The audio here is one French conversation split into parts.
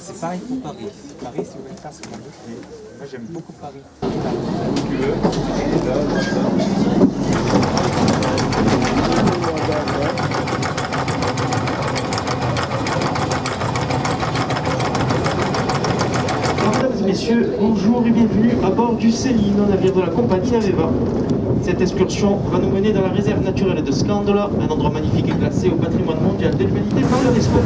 C'est pareil pour Paris. Paris, si vous voulez faire, c'est comme d'autres. Moi, j'aime beaucoup Paris. Mesdames et messieurs, bonjour et bienvenue à bord du Céline, un navire de la compagnie Naveva. Cette excursion va nous mener dans la réserve naturelle de Scandola, un endroit magnifique et classé au patrimoine mondial de l'humanité par l'UNESCO.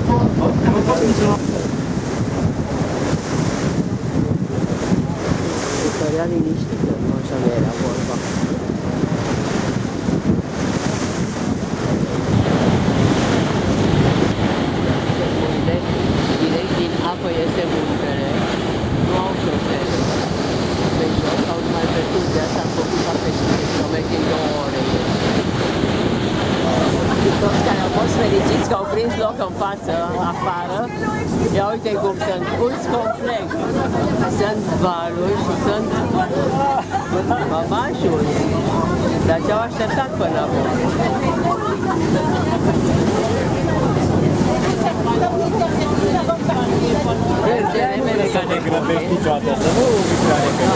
Toți fericiți că au prins loc în față, afară. Ia uite cum sunt puși complet. Sunt valuri și sunt mămașuri. Dar ce-au așteptat până acum? Să ne grăbești niciodată, să nu uiți prea repede.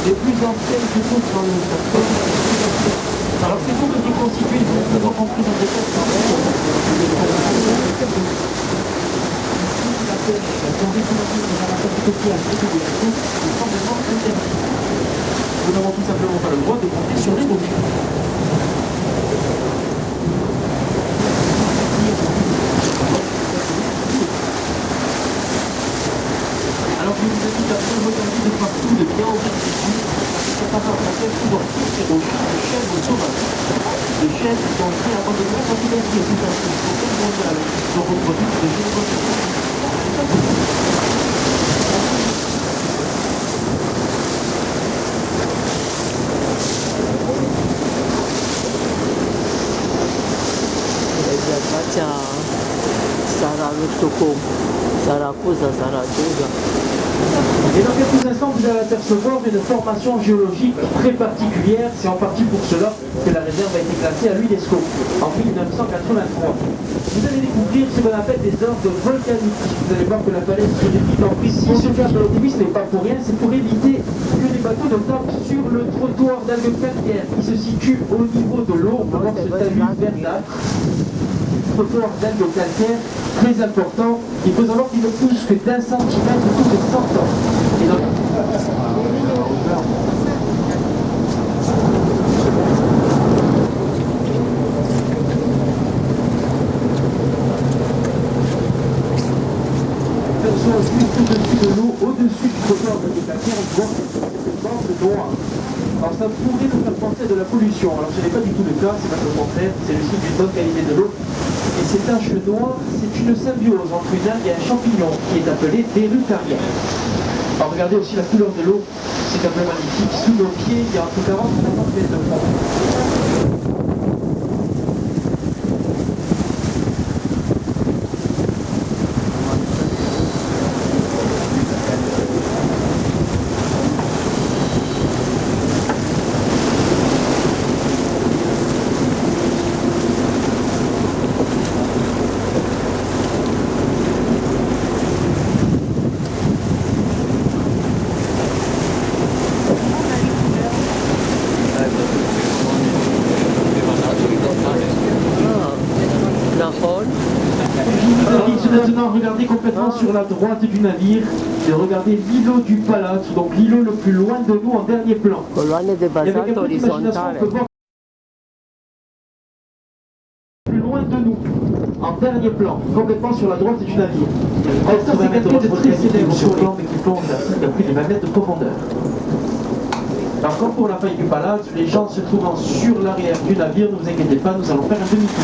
Les plus anciennes que toutes dans le secteur. Alors ces tours étaient constitués de faisant compris dans des textes nous n'avons tout simplement pas le droit de compter sur les mots. Alors je vous invite à bien regarder de partout, de bien ouvrir les yeux. C'est pas grave, on fait souvent c'est aux chèvres sauvages. Les chèvres qui ont été abandonnées quand il y a eu tout un système mondial. Ils ont reproduit de génération. Et dans quelques instants, vous allez apercevoir une formation géologique très particulière. C'est en partie pour cela que la réserve a été classée à l'UNESCO en 1983. Vous allez découvrir ce qu'on appelle des orgues volcaniques. Vous allez voir que la falaise se déplie en précis. Ce cas de l'optimisme n'est pas pour rien, c'est pour éviter que les bateaux ne tapent sur le trottoir d'algues calcaires qui se situe au niveau de l'eau, dans ce talus verdâtre. Trottoir d'algues calcaires très important. Il faut savoir qu'il ne pousse que d'1 centimètre tous les 100 ans. Et donc... juste au-dessus de l'eau, au-dessus du trottoir d'algues calcaires, on voit cette bande noire. Alors ça pourrait nous faire penser à de la pollution. Alors ce n'est pas du tout le cas, c'est pas le contraire, c'est le signe d'une bonne qualité de l'eau. Et ces taches noires, c'est une symbiose entre une algue et un champignon qui est appelé des Rutariens. Alors regardez aussi la couleur de l'eau, c'est quand même magnifique. Sous nos pieds, il y a entre 40 et 50 mètres de fond. Maintenant, regardez complètement sur la droite du navire et regardez l'îlot du Palazzo, donc l'îlot le plus loin de nous en dernier plan. Coloane de bazalt orizontale. Plus loin de nous, en dernier plan, complètement sur la droite du navire. Alors ça, c'est quelqu'un de très célèbre sur le plan, mais qui plonge à plus de 20 mètres de profondeur. Alors comme pour la faille du Palade, les gens se trouvant sur l'arrière du navire, ne vous inquiétez pas, nous allons faire un demi-tour.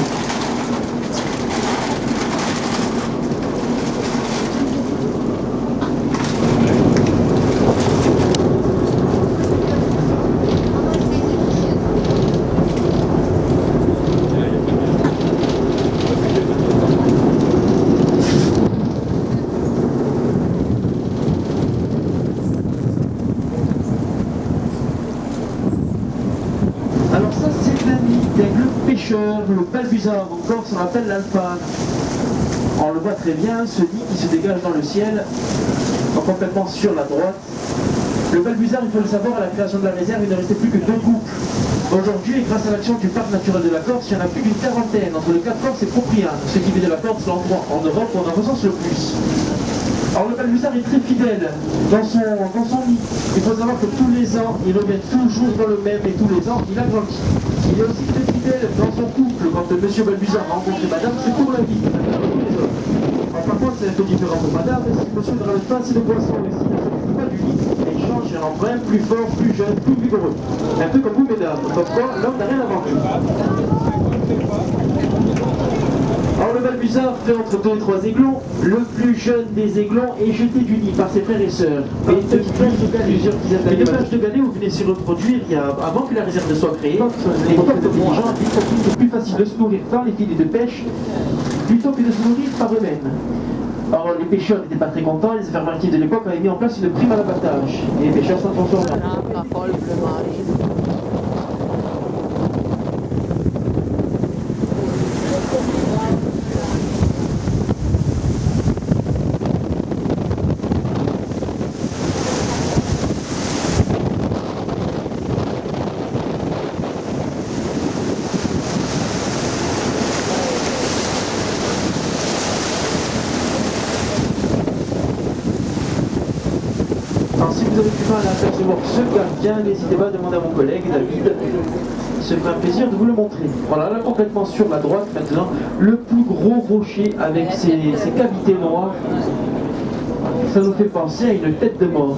Alors ça c'est un nid d'aigle pêcheur, le balbuzard, au Corse on l'appelle l'alphane. On le voit très bien, ce nid qui se dégage dans le ciel, complètement sur la droite. Le balbuzard, il faut le savoir, à la création de la réserve, il ne restait plus que 2 couples. Aujourd'hui, grâce à l'action du parc naturel de la Corse, il y en a plus d'une quarantaine, entre le Cap Corse et Propriane, ce qui fait de la Corse l'endroit en Europe où on en recense le plus. Alors le balbuzard est très fidèle dans son nid. Il faut savoir que tous les ans, il revient toujours dans le même et tous les ans, il agrandit. Il est aussi très fidèle dans son couple. Quand monsieur balbuzard a rencontré madame, c'est pour la vie. Alors, par contre, c'est un peu différent pour madame. Si monsieur ne ramène pas assez de poissons ici, il ne s'occupe pas du nid. Et il change un embrun plus fort, plus jeune, plus vigoureux. Un peu comme vous, mesdames. Comme quoi, l'homme n'a rien inventé. Alors le balbuzard fait entre 2 et 3 aiglons. Le plus jeune des aiglons est jeté du nid par ses frères et sœurs. Et une petite plage de galets, une plage de galets où venaient se reproduire avant que la réserve ne soit créée. Les peuples intelligents disent que c'est plus facile de se nourrir par les filets de pêche plutôt que de se nourrir par eux-mêmes. Alors les pêcheurs n'étaient pas très contents, les affaires maritimes de l'époque avaient mis en place une prime à l'abattage. Et les pêcheurs s'en transforment. Alors si vous avez du mal à apercevoir ce gardien, n'hésitez pas à demander à mon collègue David. Il se ferait un plaisir de vous le montrer. Voilà, là complètement sur la droite maintenant, le plus gros rocher avec ses cavités noires. Ça nous fait penser à une tête de mort.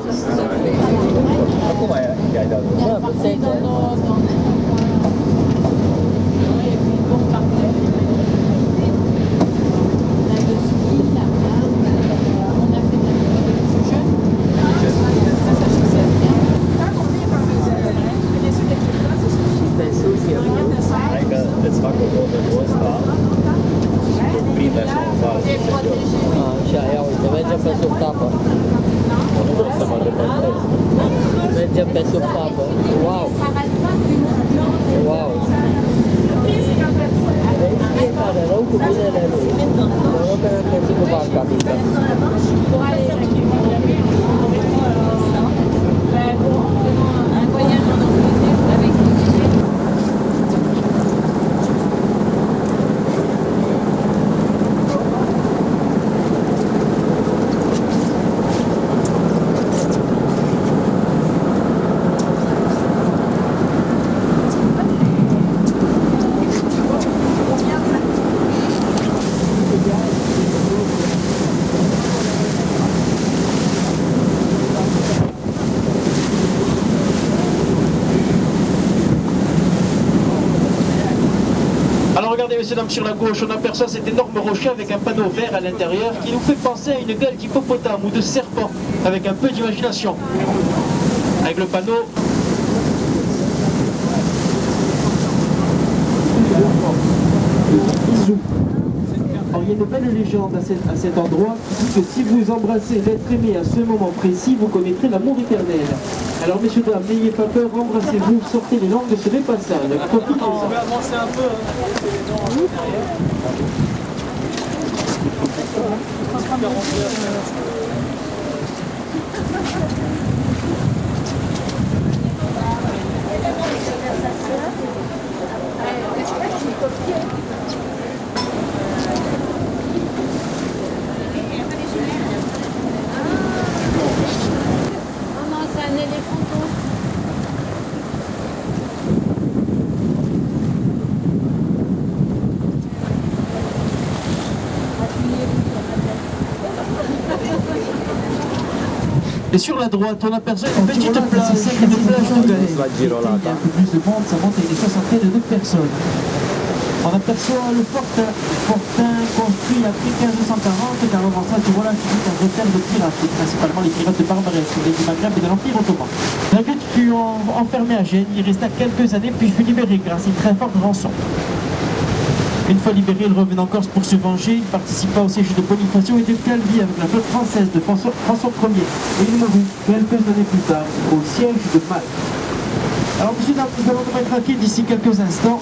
Wow. Wow. Alors regardez messieurs dames sur la gauche, on aperçoit cet énorme rocher avec un panneau vert à l'intérieur qui nous fait penser à une gueule d'hippopotame ou de serpent avec un peu d'imagination. Avec le panneau. Alors il y a une belle légende à cet endroit qui dit que si vous embrassez l'être aimé à ce moment précis, vous connaîtrez l'amour éternel. Alors messieurs dames, n'ayez pas peur, embrassez-vous, sortez les langues de ce dépassage. Profitez-en. On va avancer un peu. Non, c'est un éléphanto. Et sur la droite, on aperçoit une petite plage, une plage de galets. La girolata. Il y a un peu plus de monde, ça monte à une soixantaine de personnes. On aperçoit le fortin construit après 1540, car avant ça, tu vois là, c'est un repère de pirates, et principalement les pirates de Barbarès, du Maghreb et de l'Empire ottoman. David fut enfermé à Gênes, il resta quelques années, puis fut libéré grâce à une très forte rançon. Une fois libéré, il revenait en Corse pour se venger, il participa au siège de Bonifacio et de Calvi avec la flotte française de François Ier, et il mourut quelques années plus tard au siège de Malte. Alors monsieur, nous allons nous mettre à pied d'ici quelques instants.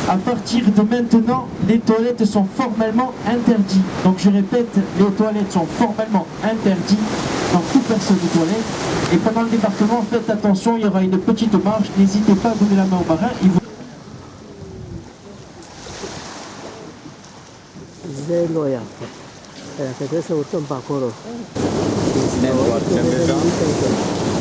À partir de maintenant, les toilettes sont formellement interdites. Donc je répète, les toilettes sont formellement interdites. Donc toute personne aux toilettes. Et pendant le débarquement, faites attention, il y aura une petite marche. N'hésitez pas à donner la main aux marins. Zeloya. Questo è un po' Network, sempre già.